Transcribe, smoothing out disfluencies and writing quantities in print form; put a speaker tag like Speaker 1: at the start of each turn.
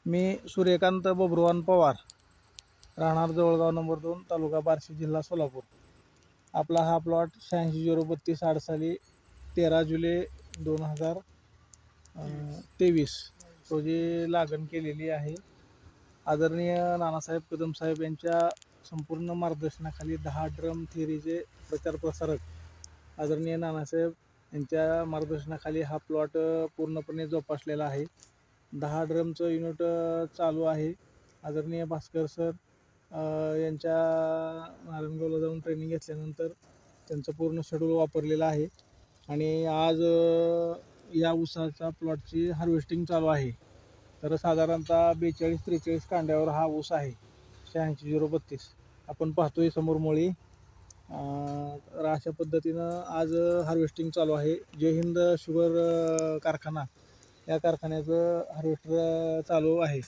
Speaker 1: मी सूर्यकांत बबरुवान पवार, राहणार जवळगाव नंबर 2, तालुका बार्शी, जिल्हा सोलापूर. आपला हा प्लॉट 86-032 आडसाली 13 जुलै 2023 रोजी लागण केलेली आहे. आदरणीय नानासाहेब कदम साहेब यांच्या संपूर्ण मार्गदर्शनाखाली 10 ड्रम थिअरीचे प्रचार प्रसारक आदरणीय नानासाहेब यांच्या मार्गदर्शनाखाली हा प्लॉट पूर्णपणे जोपासलेला आहे. 10 ड्रमचं युनिट चालू आहे. आदरणीय भास्कर सर यांच्या नारायणगावला जाऊन ट्रेनिंग घेतल्यानंतर त्यांचं पूर्ण शेड्यूल वापरलेलं आहे आणि आज या ऊसाचा प्लॉटची हार्वेस्टिंग चालू आहे. तर साधारणतः 42-43 कांड्यावर हा ऊस आहे. 86-032 आपण पाहतोय समोर मुळी. तर अशा पद्धतीनं आज हार्वेस्टिंग चालू आहे. जय हिंद शुगर कारखाना या कारखान्याचं हार्वेस्टर चालू आहे.